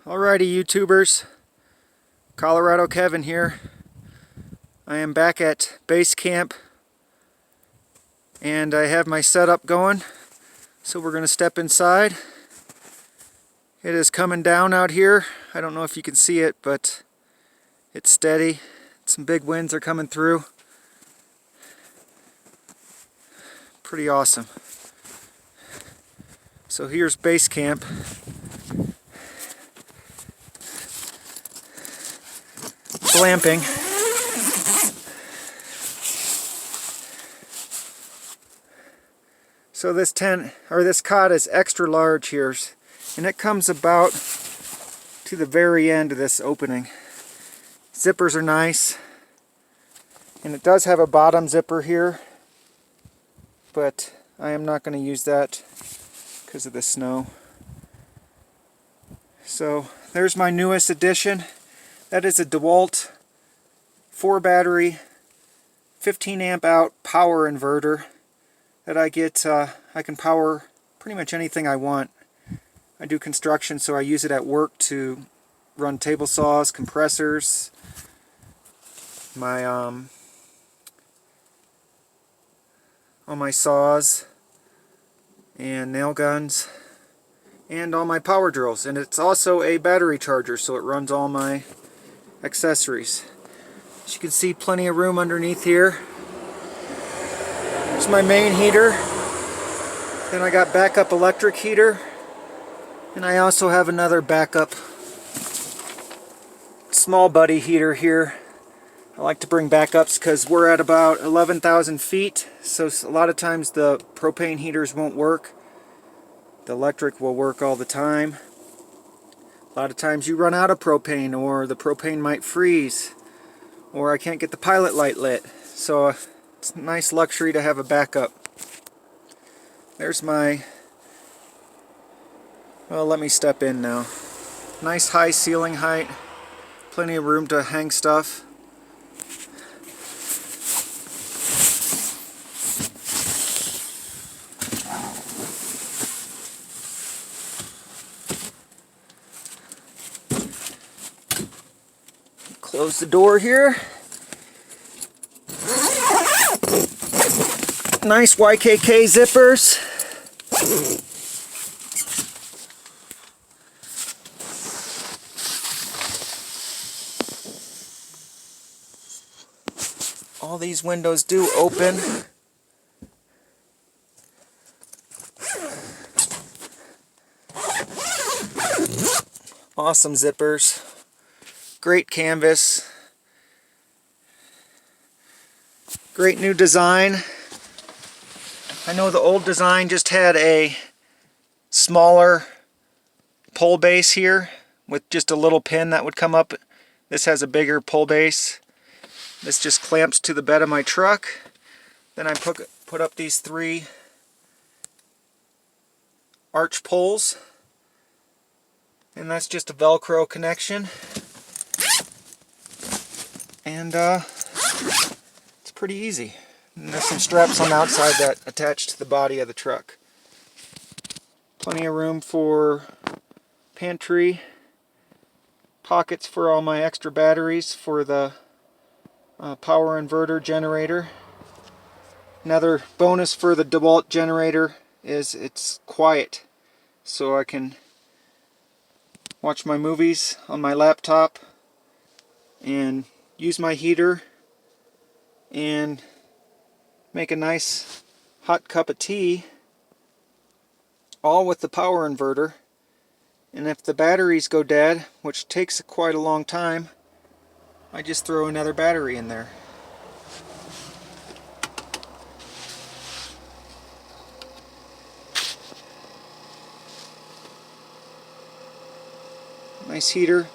Alrighty, YouTubers, Colorado Kevin here. I am back at base camp and I have my setup going, so we're going to step inside. It is coming down out here. I don't know if you can see it, but it's steady. Some big winds are coming through. Pretty awesome. So here's base camp. Glamping. So this tent, or this cot, is extra large here, and it comes about to the very end of this opening. Zippers are nice, and it does have a bottom zipper here, but I am not going to use that because of the snow. So there's my newest addition. That is a DeWalt 4-battery, 15 amp out power inverter that I get. I can power pretty much anything I want. I do construction, so I use it at work to run table saws, compressors, my all my saws and nail guns, and all my power drills. And it's also a battery charger, so it runs all my accessories. As you can see, plenty of room underneath here. There's my main heater. Then I got backup electric heater, and I also have another backup small buddy heater here. I like to bring backups because we're at about 11,000 feet, so a lot of times the propane heaters won't work. The electric will work all the time. A lot of times you run out of propane, or the propane might freeze, or I can't get the pilot light lit. So it's a nice luxury to have a backup. There's my, well, let me step in now. Nice high ceiling height, plenty of room to hang stuff. Close the door here. Nice YKK zippers. All these windows do open. Awesome zippers. Great canvas. Great new design. I know the old design just had a smaller pole base here with just a little pin that would come up. This has a bigger pole base. This just clamps to the bed of my truck. Then I put up these 3 arch poles, and that's just a Velcro connection. And it's pretty easy. And there's some straps on the outside that attach to the body of the truck. Plenty of room for pantry, pockets for all my extra batteries for the power inverter generator. Another bonus for the DeWalt generator is it's quiet, so I can watch my movies on my laptop and use my heater and make a nice hot cup of tea, all with the power inverter. And if the batteries go dead, which takes quite a long time, I just throw another battery in there. Nice heater.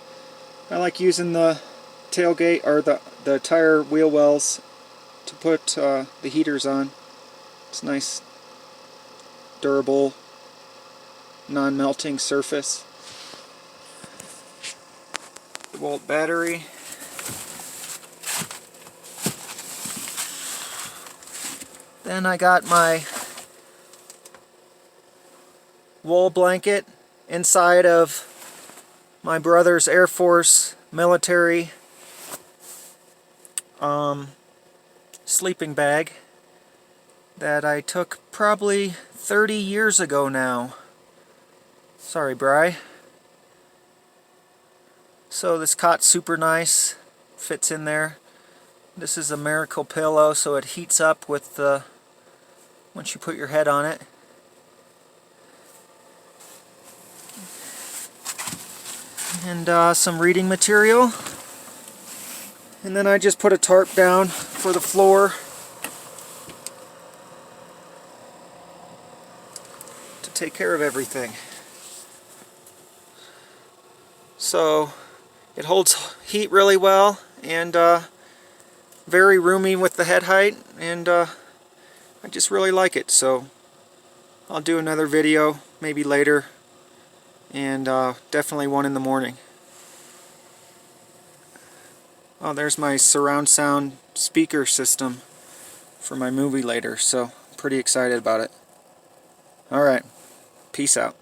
I like using the tailgate, or the tire wheel wells, to put the heaters on. It's nice, durable, non-melting surface. DeWalt battery. Then I got my wool blanket inside of my brother's Air Force military sleeping bag that I took probably 30 years ago now. Sorry, Bri. So this cot's super nice, fits in there. This is a Miracle pillow, so it heats up with the once you put your head on it. And some reading material. And then I just put a tarp down for the floor to take care of everything. So it holds heat really well, and very roomy with the head height, and I just really like it. So I'll do another video maybe later, and definitely one in the morning. Oh, there's my surround sound speaker system for my movie later, so pretty excited about it. Alright, peace out.